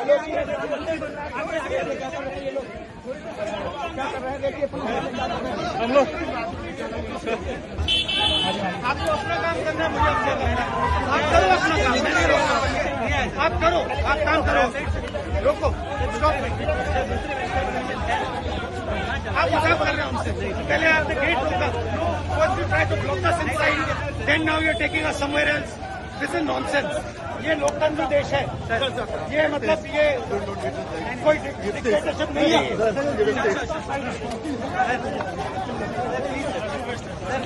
हम लोग आपको अपना काम करना है, मुझे अपना करना है। आप करो अपना काम, मैं नहीं रोक रहा हूं। आप करो, आप काम करो। रोको, स्टॉप। आप मजाक कर रहे हैं हमसे। पहले आपने गेट रोका, first you try to block us inside, then now you're taking us somewhere else. This is nonsense. ये लोकतंत्र देश है। ये मतलब ये कोई डिक्टेटरशिप नहीं है।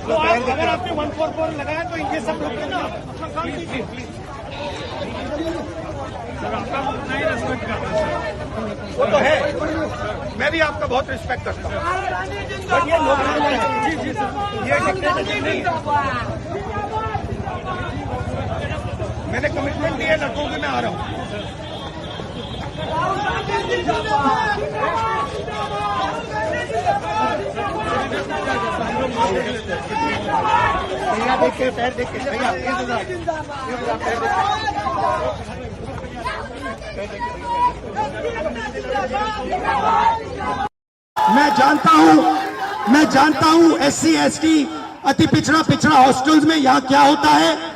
तो आप अगर आपने 144 लगाया तो ये सब लोग ना अपना काम कीजिए प्लीज। वो तो है, मैं भी आपका बहुत रिस्पेक्ट करता हूँ, बट ये लोकतंत्र है। जी जी सर, ये डिक्टेटरशिप नहीं है। मैंने कमिटमेंट दिया लड़कों की, मैं आ रहा हूँ। भैया देख के, पैर देख के, भैया पैर मैं जानता हूँ SC ST अति पिछड़ा हॉस्टल्स में यहाँ क्या होता है।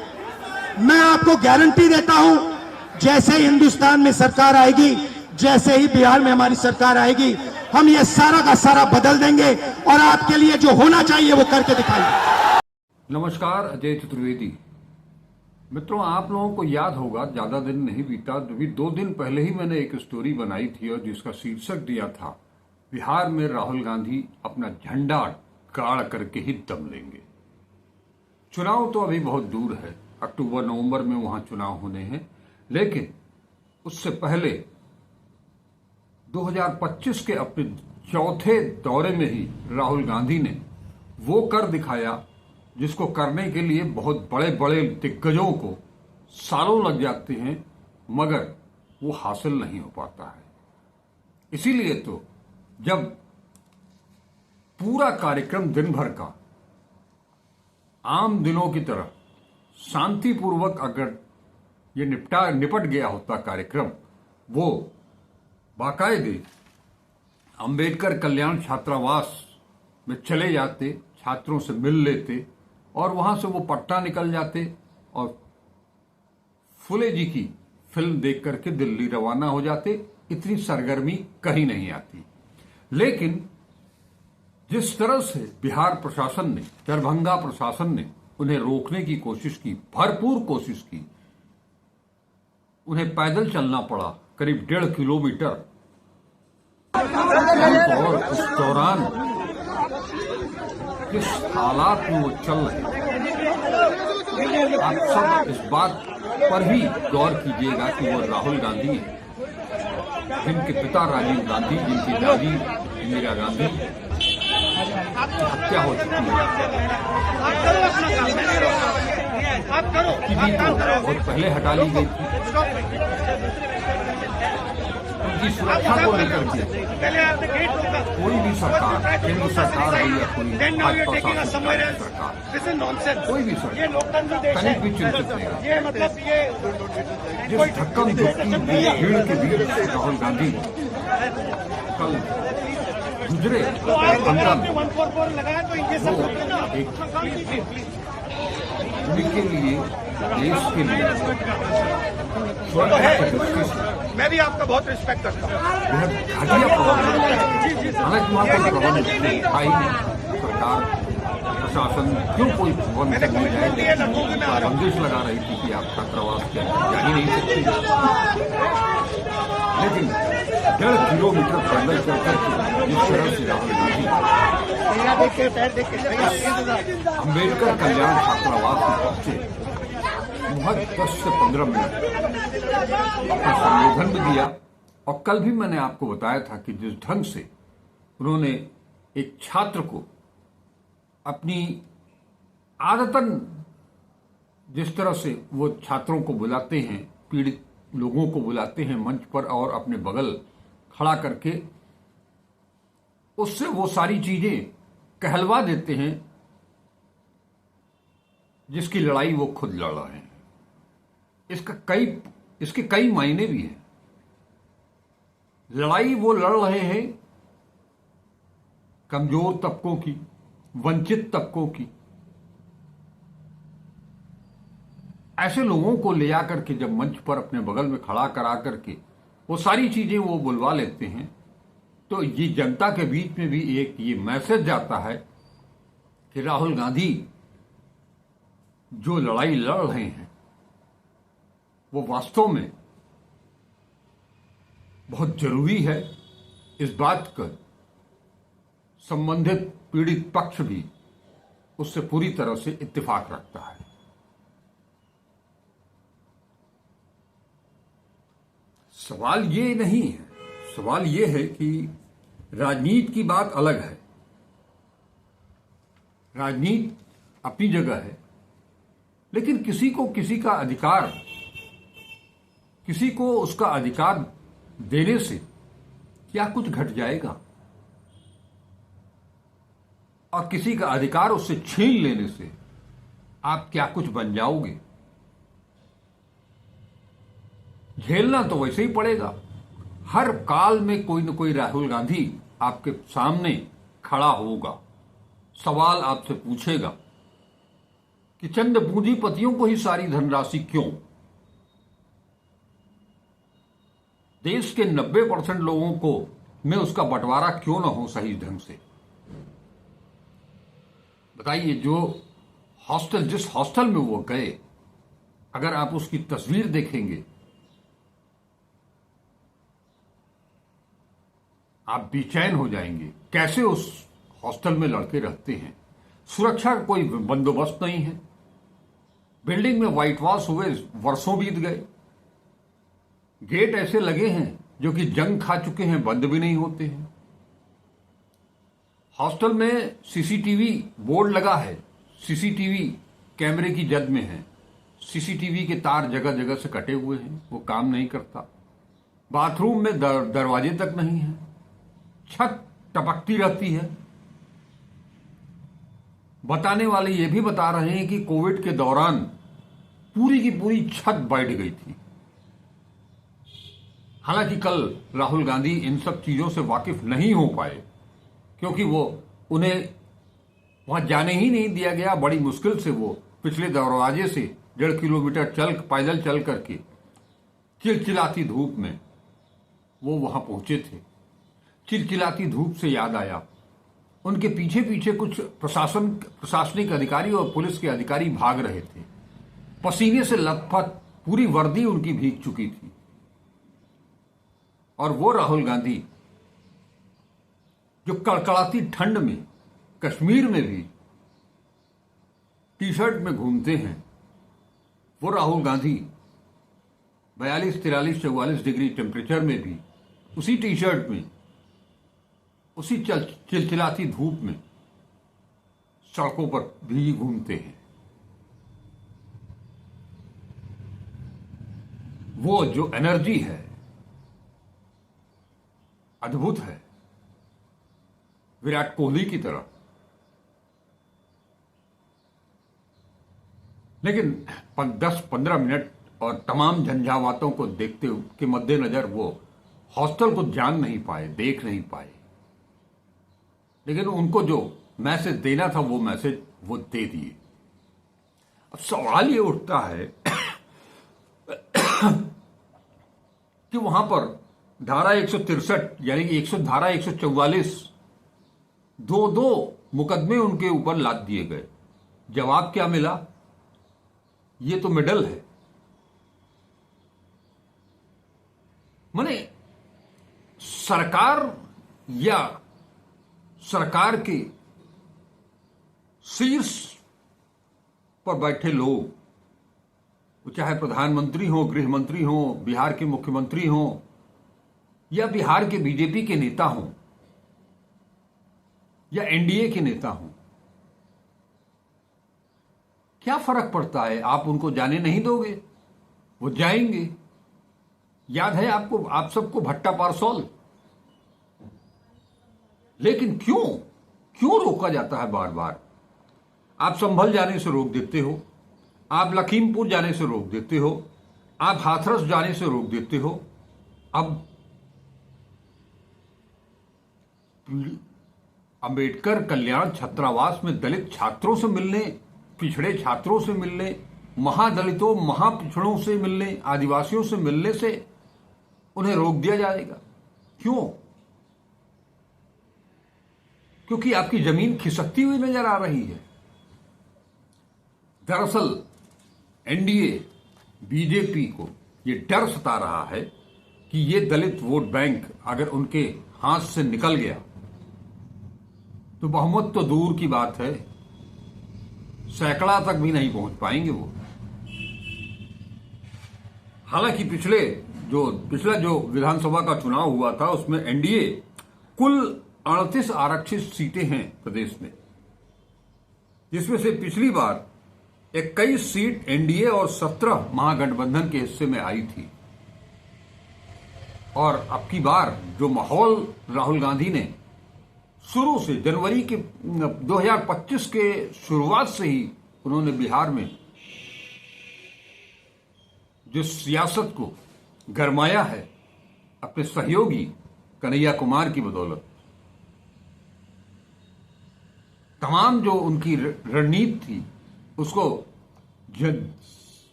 मैं आपको गारंटी देता हूं, जैसे ही हिंदुस्तान में सरकार आएगी, जैसे ही बिहार में हमारी सरकार आएगी, हम ये सारा का सारा बदल देंगे और आपके लिए जो होना चाहिए वो करके दिखाएंगे। नमस्कार, अजय चतुर्वेदी। मित्रों, आप लोगों को याद होगा, ज्यादा दिन नहीं बीता, अभी 2 दिन पहले ही मैंने एक स्टोरी बनाई थी और जिसका शीर्षक दिया था, बिहार में राहुल गांधी अपना झंडा गाड़ करके ही दम लेंगे। चुनाव तो अभी बहुत दूर है, अक्टूबर नवंबर में वहां चुनाव होने हैं, लेकिन उससे पहले 2025 के अपने चौथे दौरे में ही राहुल गांधी ने वो कर दिखाया जिसको करने के लिए बहुत बड़े बड़े दिग्गजों को सालों लग जाते हैं, मगर वो हासिल नहीं हो पाता है। इसीलिए तो जब पूरा कार्यक्रम दिन भर का आम दिनों की तरह शांतिपूर्वक अगर ये निपट गया होता कार्यक्रम, वो बाकायदे अंबेडकर कल्याण छात्रावास में चले जाते, छात्रों से मिल लेते और वहां से वो पटना निकल जाते और फुले जी की फिल्म देख करके दिल्ली रवाना हो जाते। इतनी सरगर्मी कहीं नहीं आती। लेकिन जिस तरह से बिहार प्रशासन ने, दरभंगा प्रशासन ने उन्हें रोकने की कोशिश की, भरपूर कोशिश की, उन्हें पैदल चलना पड़ा करीब 1.5 किलोमीटर, और उस दौरान किस हालात में वो चल रहे, आप सब इस बात पर भी गौर कीजिएगा कि वो राहुल गांधी हैं, जिनके पिता राजीव गांधी, जिनकी दादी इंदिरा गांधी की हत्या हो चुकी है। की तो बहुत पहले हटा ली गई थी। उनकी सुरक्षा को लेकर के कोई भी सरकार, केंद्र सरकार हो या कोई भाजपा शासित सरकार, कोई भी सरकार कहीं भी चिंतित नहीं है। जिस धक्कम धुक्की भीड़ के बीच राहुल गांधी कल गुजरे, उनके लिए, देश के लिए, मैं भी आपका बहुत रिस्पेक्ट करता हूँ। घटिया प्रभाव, हालांकि वहां कोई प्रभाव नहीं आई, सरकार प्रशासन क्यों कोई प्रभाव नहीं जाए, बंदिश लगा रही थी कि आप छात्रावास के अंदर जा ही नहीं सकते। लेकिन 1.5 किलोमीटर पैदल चल करके जिस तरह से राहुल गांधी अंबेडकर कल्याण छात्रावास में पहुंचे, महज 10 से 15 मिनट अपना संबोधन भी दिया। और कल भी मैंने आपको बताया था कि जिस ढंग से उन्होंने एक छात्र को अपनी आदतन, जिस तरह से वो छात्रों को बुलाते हैं, पीड़ित लोगों को बुलाते हैं मंच पर और अपने बगल खड़ा करके उससे वो सारी चीजें कहलवा देते हैं जिसकी लड़ाई वो खुद लड़ रहे हैं। इसके कई मायने भी हैं। लड़ाई वो लड़ रहे हैं कमजोर तबकों की, वंचित तबकों की। ऐसे लोगों को ले आकर के जब मंच पर अपने बगल में खड़ा करा करके वो सारी चीजें वो बुलवा लेते हैं, तो ये जनता के बीच में भी एक ये मैसेज जाता है कि राहुल गांधी जो लड़ाई लड़ रहे हैं वो वास्तव में बहुत जरूरी है। इस बात का संबंधित पीड़ित पक्ष भी उससे पूरी तरह से इत्तेफाक रखता है। सवाल ये नहीं है, सवाल ये है कि राजनीति की बात अलग है। राजनीति अपनी जगह है, लेकिन किसी को किसी का अधिकार, किसी को उसका अधिकार देने से क्या कुछ घट जाएगा, और किसी का अधिकार उससे छीन लेने से आप क्या कुछ बन जाओगे। झेलना तो वैसे ही पड़ेगा। हर काल में कोई न कोई राहुल गांधी आपके सामने खड़ा होगा, सवाल आपसे पूछेगा कि चंद पूंजीपतियों को ही सारी धनराशि क्यों? देश के 90% लोगों को में उसका बंटवारा क्यों ना हो सही ढंग से? बताइए, जो हॉस्टल, जिस हॉस्टल में वो गए, अगर आप उसकी तस्वीर देखेंगे आप बेचैन हो जाएंगे। कैसे उस हॉस्टल में लड़के रहते हैं, सुरक्षा का कोई बंदोबस्त नहीं है, बिल्डिंग में व्हाइट वॉश हुए वर्षों बीत गए, गेट ऐसे लगे हैं जो कि जंग खा चुके हैं, बंद भी नहीं होते हैं। हॉस्टल में सीसीटीवी बोर्ड लगा है, सीसीटीवी कैमरे की जद में है, सीसीटीवी के तार जगह जगह से कटे हुए हैं, वो काम नहीं करता। बाथरूम में दरवाजे तक नहीं है, छत टपकती रहती है। बताने वाले ये भी बता रहे हैं कि कोविड के दौरान पूरी की पूरी छत बैठ गई थी। हालांकि कल राहुल गांधी इन सब चीजों से वाकिफ नहीं हो पाए, क्योंकि उन्हें वहां जाने ही नहीं दिया गया। बड़ी मुश्किल से वो पिछले दरवाजे से 1.5 किलोमीटर पैदल चल करके चिलचिलाती धूप में वो वहां पहुंचे थे। चिलचिलाती धूप से याद आया, उनके पीछे पीछे कुछ प्रशासनिक अधिकारी और पुलिस के अधिकारी भाग रहे थे। पसीने से लथपथ पूरी वर्दी उनकी भीग चुकी थी, और वो राहुल गांधी जो कड़कड़ाती ठंड में कश्मीर में भी टी शर्ट में घूमते हैं, वो राहुल गांधी 42, 43, 44 डिग्री टेम्परेचर में भी उसी टी शर्ट में, उसी चिलचिलाती धूप में सड़कों पर भी घूमते हैं। वो जो एनर्जी है अद्भुत है, विराट कोहली की तरह। लेकिन 10-15 मिनट और तमाम झंझावातों को देखते के मद्देनजर वो हॉस्टल को जान नहीं पाए, देख नहीं पाए। लेकिन उनको जो मैसेज देना था वो मैसेज वो दे दिए। अब सवाल ये उठता है कि वहां पर धारा 163 यानी कि धारा 144 दो मुकदमे उनके ऊपर लाद दिए गए। जवाब क्या मिला? ये तो मेडल है। माने सरकार या सरकार के शीर्ष पर बैठे लोग, वो चाहे प्रधानमंत्री हो, गृह मंत्री हो, बिहार के मुख्यमंत्री हो, या बिहार के बीजेपी के नेता हो, या एनडीए के नेता हो, क्या फर्क पड़ता है? आप उनको जाने नहीं दोगे, वो जाएंगे। याद है आपको, आप सबको भट्टा पारसौल। लेकिन क्यों रोका जाता है बार बार? आप संभल जाने से रोक देते हो, आप लखीमपुर जाने से रोक देते हो, आप हाथरस जाने से रोक देते हो। अब अंबेडकर कल्याण छात्रावास में दलित छात्रों से मिलने, पिछड़े छात्रों से मिलने, महादलितों महापिछड़ों से मिलने, आदिवासियों से मिलने से उन्हें रोक दिया जाएगा? क्यों? क्योंकि आपकी जमीन खिसकती हुई नजर आ रही है। दरअसल एनडीए बीजेपी को ये डर सता रहा है कि ये दलित वोट बैंक अगर उनके हाथ से निकल गया तो बहुमत तो दूर की बात है, सैकड़ा तक भी नहीं पहुंच पाएंगे वो। हालांकि पिछला जो विधानसभा का चुनाव हुआ था उसमें एनडीए कुल 38 आरक्षित सीटें हैं प्रदेश में, जिसमें से पिछली बार 21 सीट एनडीए और 17 महागठबंधन के हिस्से में आई थी। और अब की बार जो माहौल राहुल गांधी ने शुरू से जनवरी के 2025 के शुरुआत से ही उन्होंने बिहार में जो सियासत को गरमाया है अपने सहयोगी कन्हैया कुमार की बदौलत, तमाम जो उनकी रणनीति थी उसको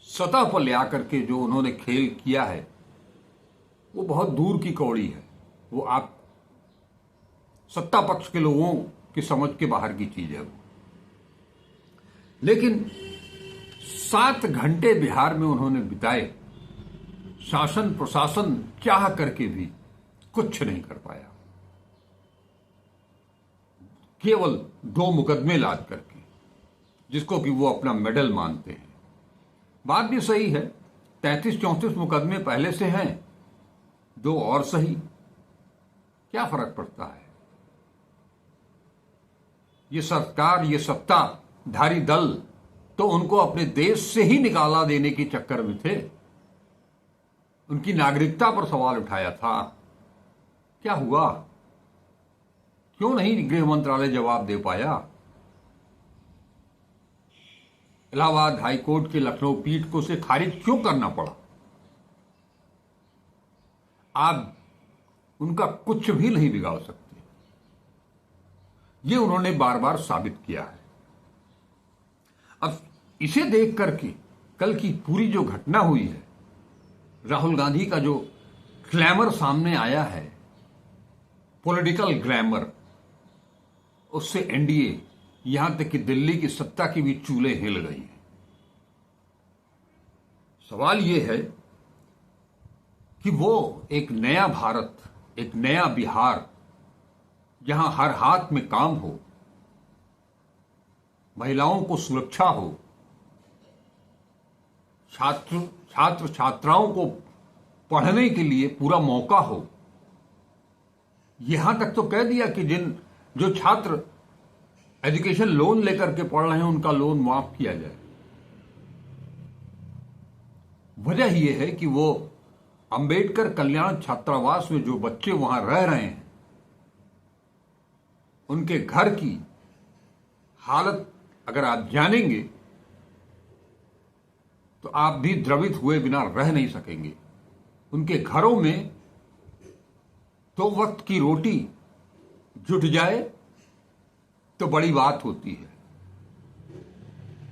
सतह पर ले आकर के जो उन्होंने खेल किया है वो बहुत दूर की कौड़ी है। वो आप सत्ता पक्ष के लोगों की समझ के बाहर की चीज है वो। लेकिन 7 घंटे बिहार में उन्होंने बिताए, शासन प्रशासन चाह करके भी कुछ नहीं कर पाया, केवल 2 मुकदमे लाद करके, जिसको कि वो अपना मेडल मानते हैं। बात भी सही है, 33-34 मुकदमे पहले से हैं, 2 और सही, क्या फर्क पड़ता है? ये सरकार, ये सत्ताधारी दल तो उनको अपने देश से ही निकाला देने के चक्कर में थे, उनकी नागरिकता पर सवाल उठाया था। क्या हुआ? क्यों नहीं गृह मंत्रालय जवाब दे पाया? इलाहाबाद हाईकोर्ट के लखनऊ पीठ को उसे खारिज क्यों करना पड़ा? आप उनका कुछ भी नहीं बिगाड़ सकते, ये उन्होंने बार बार साबित किया है। अब इसे देख करके कल की पूरी जो घटना हुई है, राहुल गांधी का जो ग्लैमर सामने आया है, पॉलिटिकल ग्लैमर, उससे एनडीए यहां तक कि दिल्ली की सत्ता की भी चूल्हे हिल गई हैं। सवाल यह है कि वो एक नया भारत, एक नया बिहार, जहां हर हाथ में काम हो, महिलाओं को सुरक्षा हो, छात्र छात्राओं को पढ़ने के लिए पूरा मौका हो। यहां तक तो कह दिया कि जो छात्र एजुकेशन लोन लेकर के पढ़ रहे हैं उनका लोन माफ किया जाए। वजह यह है कि वो अंबेडकर कल्याण छात्रावास में जो बच्चे वहां रह रहे हैं, उनके घर की हालत अगर आप जानेंगे तो आप भी द्रवित हुए बिना रह नहीं सकेंगे। उनके घरों में 2 वक्त की रोटी जुट जाए तो बड़ी बात होती है।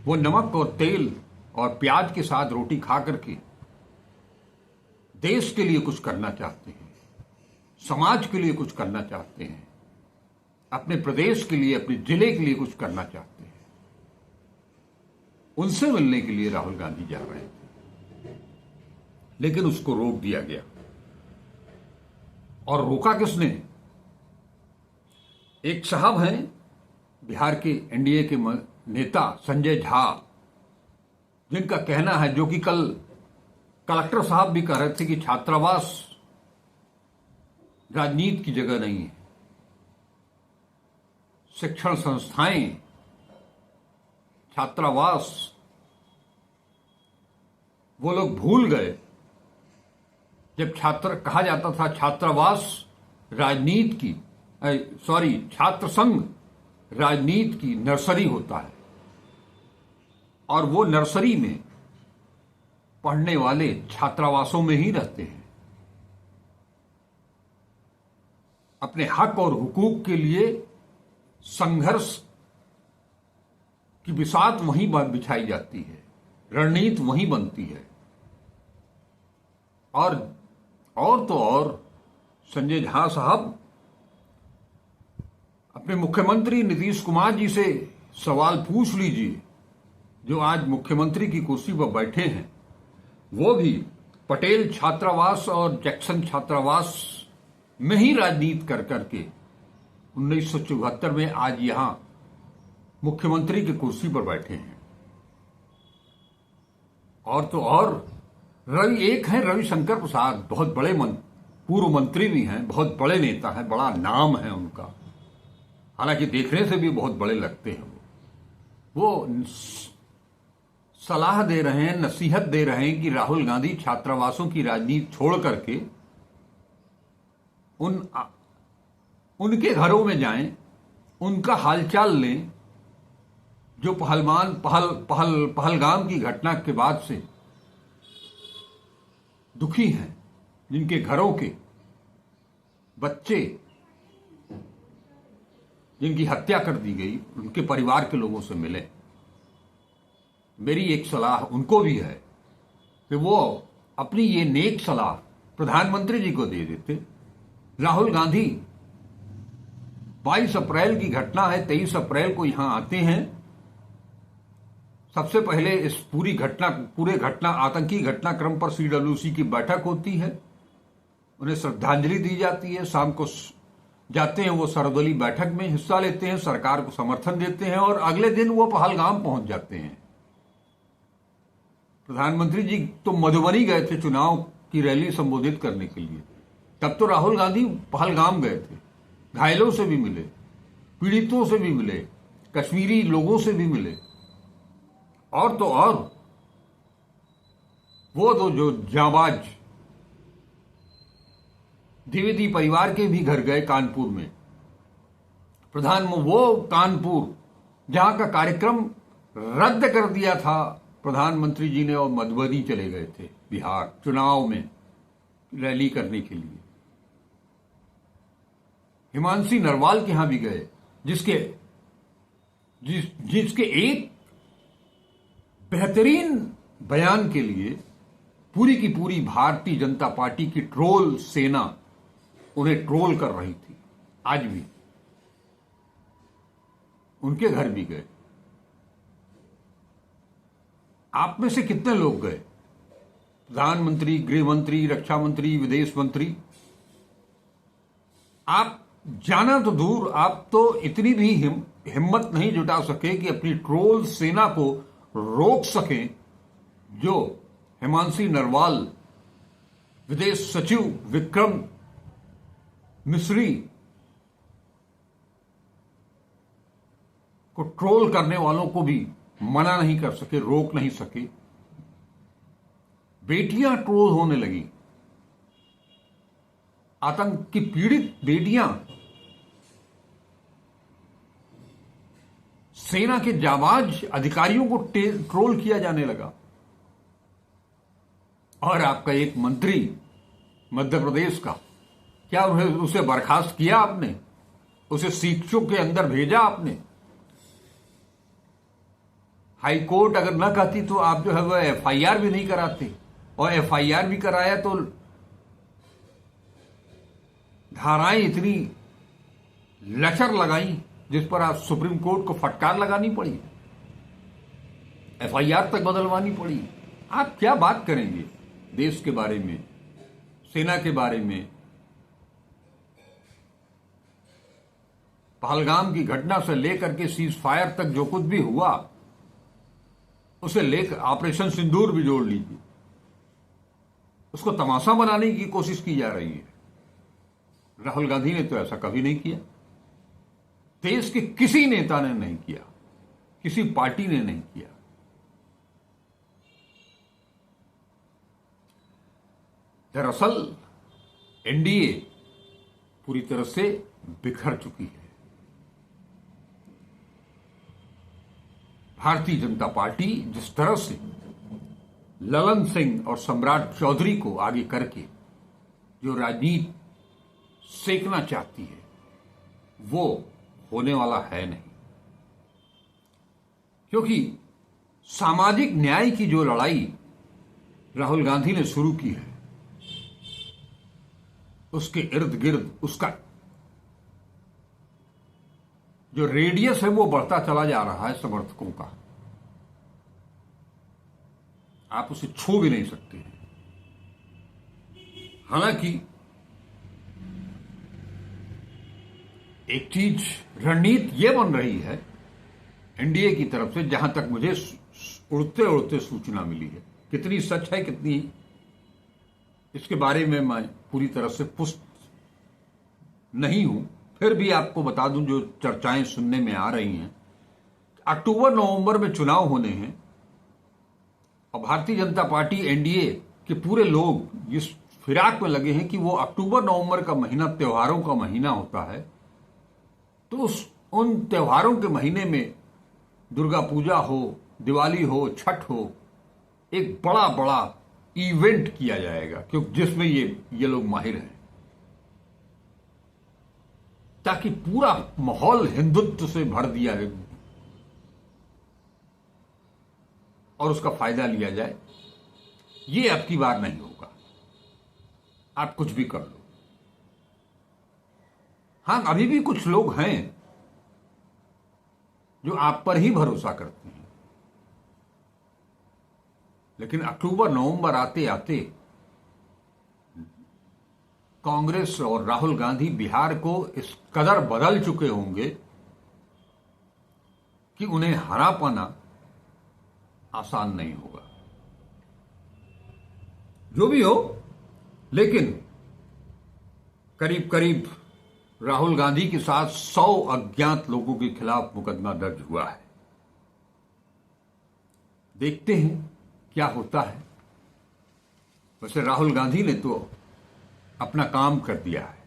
वो नमक और तेल और प्याज के साथ रोटी खा करके देश के लिए कुछ करना चाहते हैं, समाज के लिए कुछ करना चाहते हैं, अपने प्रदेश के लिए, अपने जिले के लिए कुछ करना चाहते हैं। उनसे मिलने के लिए राहुल गांधी जा रहे थे, लेकिन उसको रोक दिया गया। और रोका किसने? एक साहब हैं बिहार के एनडीए के नेता संजय झा, जिनका कहना है, जो कि कल कलेक्टर साहब भी कह रहे थे कि छात्रावास राजनीति की जगह नहीं है, शिक्षण संस्थाएं, छात्रावास, वो लोग भूल गए जब कहा जाता था छात्रावास राजनीति की, छात्र संघ राजनीति की नर्सरी होता है, और वो नर्सरी में पढ़ने वाले छात्रावासों में ही रहते हैं। अपने हक और हुकूक के लिए संघर्ष की बिसात वहीं बिछाई जाती है, रणनीति वहीं बनती है। और तो और संजय झा साहब अपने मुख्यमंत्री नीतीश कुमार जी से सवाल पूछ लीजिए, जो आज मुख्यमंत्री की कुर्सी पर बैठे हैं। वो भी पटेल छात्रावास और जैक्सन छात्रावास में ही राजनीति कर करके 1974 में आज यहां मुख्यमंत्री की कुर्सी पर बैठे हैं। और तो और एक है रविशंकर प्रसाद, बहुत बड़े पूर्व मंत्री भी हैं, बहुत बड़े नेता हैं, बड़ा नाम है उनका, हालांकि देखने से भी बहुत बड़े लगते हैं। वो सलाह दे रहे हैं, नसीहत दे रहे हैं कि राहुल गांधी छात्रावासों की राजनीति छोड़ करके उनके घरों में जाएं, उनका हालचाल लें, जो पहलगाम की घटना के बाद से दुखी हैं, जिनके घरों के बच्चे जिनकी हत्या कर दी गई, उनके परिवार के लोगों से मिले। मेरी एक सलाह उनको भी है कि वो अपनी ये नेक सलाह प्रधानमंत्री जी को दे देते। राहुल गांधी 22 अप्रैल की घटना है, 23 अप्रैल को यहां आते हैं। सबसे पहले इस पूरे घटना आतंकी घटनाक्रम पर सीडब्ल्यूसी की बैठक होती है, उन्हें श्रद्धांजलि दी जाती है। शाम को जाते हैं वो सर्वदलीय बैठक में हिस्सा लेते हैं, सरकार को समर्थन देते हैं और अगले दिन वो पहलगाम पहुंच जाते हैं। प्रधानमंत्री जी तो मधुबनी गए थे चुनाव की रैली संबोधित करने के लिए, तब तो राहुल गांधी पहलगाम गए थे, घायलों से भी मिले, पीड़ितों से भी मिले, कश्मीरी लोगों से भी मिले। और तो और वो तो जो जाबाज द्विवेदी परिवार के भी घर गए कानपुर में। वो कानपुर जहां का कार्यक्रम रद्द कर दिया था प्रधानमंत्री जी ने, और मधुबनी चले गए थे बिहार चुनाव में रैली करने के लिए। हिमांशी नरवाल के यहां भी गए, जिसके एक बेहतरीन बयान के लिए पूरी की पूरी भारतीय जनता पार्टी की ट्रोल सेना उन्हें ट्रोल कर रही थी। आज भी उनके घर भी गए। आप में से कितने लोग गए? प्रधानमंत्री, गृह मंत्री, रक्षा मंत्री, विदेश मंत्री। आप जाना तो दूर, आप तो इतनी भी हिम्मत नहीं जुटा सके कि अपनी ट्रोल सेना को रोक सकें, जो हिमांशी नरवाल, विदेश सचिव विक्रम मिस्री को ट्रोल करने वालों को भी मना नहीं कर सके, रोक नहीं सके। बेटियां ट्रोल होने लगी, आतंक की पीड़ित बेटियां सेना के जाबाज अधिकारियों को ट्रोल किया जाने लगा। और आपका एक मंत्री मध्य प्रदेश का, क्या उसे बर्खास्त किया आपने? उसे शिक्षकों के अंदर भेजा आपने? हाई कोर्ट अगर न कहती तो आप जो है वह एफआईआर भी नहीं कराते, और एफआईआर भी कराया तो धाराएं इतनी लचर लगाई जिस पर आज सुप्रीम कोर्ट को फटकार लगानी पड़ी, एफआईआर तक बदलवानी पड़ी। आप क्या बात करेंगे देश के बारे में, सेना के बारे में? पहलगाम की घटना से लेकर के सीज फायर तक जो कुछ भी हुआ, उसे लेकर ऑपरेशन सिंदूर भी जोड़ लीजिए, उसको तमाशा बनाने की कोशिश की जा रही है। राहुल गांधी ने तो ऐसा कभी नहीं किया, देश के किसी नेता ने नहीं किया, किसी पार्टी ने नहीं किया। दरअसल एनडीए पूरी तरह से बिखर चुकी है। भारतीय जनता पार्टी जिस तरह से ललन सिंह और सम्राट चौधरी को आगे करके जो राजनीति सेकना चाहती है वो होने वाला है नहीं, क्योंकि सामाजिक न्याय की जो लड़ाई राहुल गांधी ने शुरू की है उसके इर्द गिर्द उसका जो रेडियस है वो बढ़ता चला जा रहा है समर्थकों का। आप उसे छू भी नहीं सकते हैं। हालांकि एक चीज रणनीति ये बन रही है एनडीए की तरफ से, जहां तक मुझे उड़ते उड़ते सूचना मिली है, कितनी सच है कितनी इसके बारे में मैं पूरी तरह से पुष्ट नहीं हूं, फिर भी आपको बता दूं जो चर्चाएं सुनने में आ रही हैं। अक्टूबर नवंबर में चुनाव होने हैं और भारतीय जनता पार्टी एनडीए के पूरे लोग इस फिराक में लगे हैं कि वो अक्टूबर नवंबर का महीना त्योहारों का महीना होता है, तो उन त्योहारों के महीने में दुर्गा पूजा हो, दिवाली हो, छठ हो, एक बड़ा बड़ा इवेंट किया जाएगा क्योंकि जिसमें ये लोग माहिर हैं, ताकि पूरा माहौल हिंदुत्व से भर दिया जाए और उसका फायदा लिया जाए। ये अब की बार नहीं होगा, आप कुछ भी कर लो। हां, अभी भी कुछ लोग हैं जो आप पर ही भरोसा करते हैं, लेकिन अक्टूबर नवंबर आते आते कांग्रेस और राहुल गांधी बिहार को इस कदर बदल चुके होंगे कि उन्हें हरा पाना आसान नहीं होगा। जो भी हो, लेकिन करीब करीब राहुल गांधी के साथ 100 अज्ञात लोगों के खिलाफ मुकदमा दर्ज हुआ है। देखते हैं क्या होता है। वैसे राहुल गांधी ने तो अपना काम कर दिया है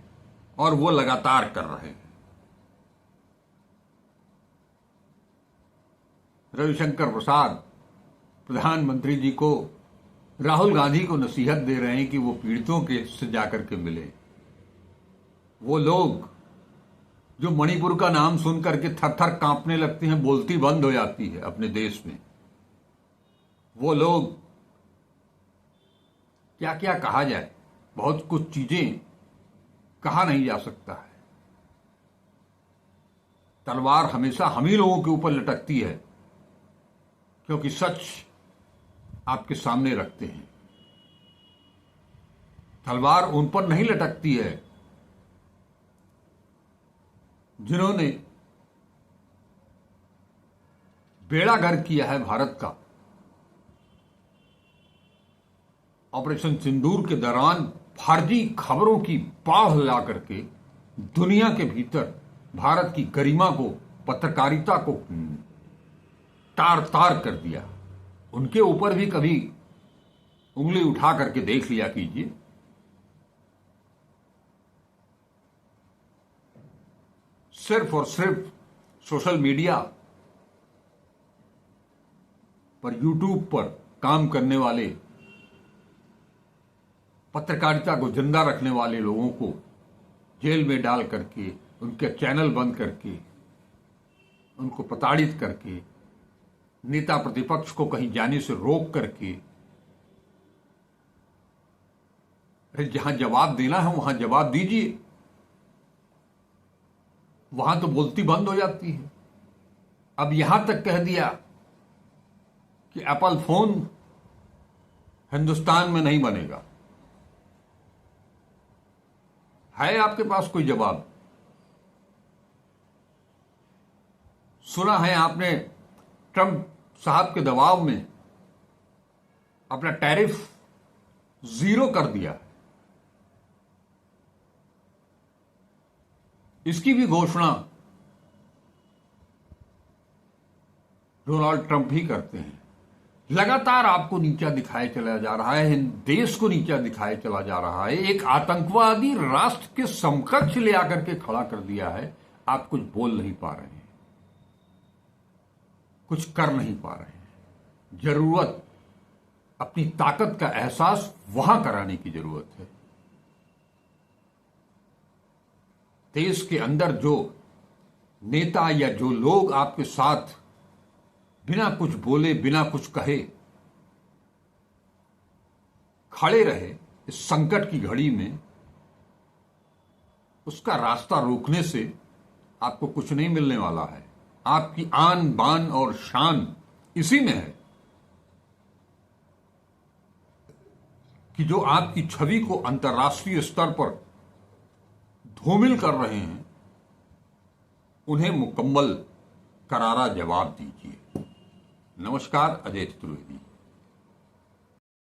और वो लगातार कर रहे हैं। रविशंकर प्रसाद प्रधानमंत्री जी को राहुल गांधी को नसीहत दे रहे हैं कि वो पीड़ितों के से जाकर के मिले। वो लोग जो मणिपुर का नाम सुनकर के थर थर कांपने लगते हैं, बोलती बंद हो जाती है अपने देश में, वो लोग क्या क्या कहा जाए, बहुत कुछ चीजें कहा नहीं जा सकता है। तलवार हमेशा हम ही लोगों के ऊपर लटकती है क्योंकि सच आपके सामने रखते हैं। तलवार उन पर नहीं लटकती है जिन्होंने बेड़ा गर्क किया है भारत का। ऑपरेशन सिंदूर के दौरान फर्जी खबरों की बाढ़ ला करके दुनिया के भीतर भारत की गरिमा को, पत्रकारिता को तार तार कर दिया। उनके ऊपर भी कभी उंगली उठा करके देख लिया कीजिए। सिर्फ और सिर्फ सोशल मीडिया पर, यूट्यूब पर काम करने वाले, पत्रकारिता को जिंदा रखने वाले लोगों को जेल में डाल करके, उनके चैनल बंद करके, उनको प्रताड़ित करके, नेता प्रतिपक्ष को कहीं जाने से रोक करके, अरे जहां जवाब देना है वहां जवाब दीजिए, वहां तो बोलती बंद हो जाती है। अब यहां तक कह दिया कि एप्पल फोन हिंदुस्तान में नहीं बनेगा। है आपके पास कोई जवाब? सुना है आपने ट्रंप साहब के दबाव में अपना टैरिफ 0 कर दिया। इसकी भी घोषणा डोनाल्ड ट्रंप ही करते हैं। लगातार आपको नीचा दिखाया चला जा रहा है, देश को नीचा दिखाया चला जा रहा है, एक आतंकवादी राष्ट्र के समकक्ष ले आकर के खड़ा कर दिया है। आप कुछ बोल नहीं पा रहे हैं, कुछ कर नहीं पा रहे हैं। जरूरत अपनी ताकत का एहसास वहां कराने की जरूरत है। देश के अंदर जो नेता या जो लोग आपके साथ बिना कुछ बोले, बिना कुछ कहे खड़े रहे इस संकट की घड़ी में, उसका रास्ता रोकने से आपको कुछ नहीं मिलने वाला है। आपकी आन बान और शान इसी में है कि जो आपकी छवि को अंतर्राष्ट्रीय स्तर पर धूमिल कर रहे हैं, उन्हें मुकम्मल करारा जवाब दीजिए। नमस्कार, अजय चतुर्वेदी।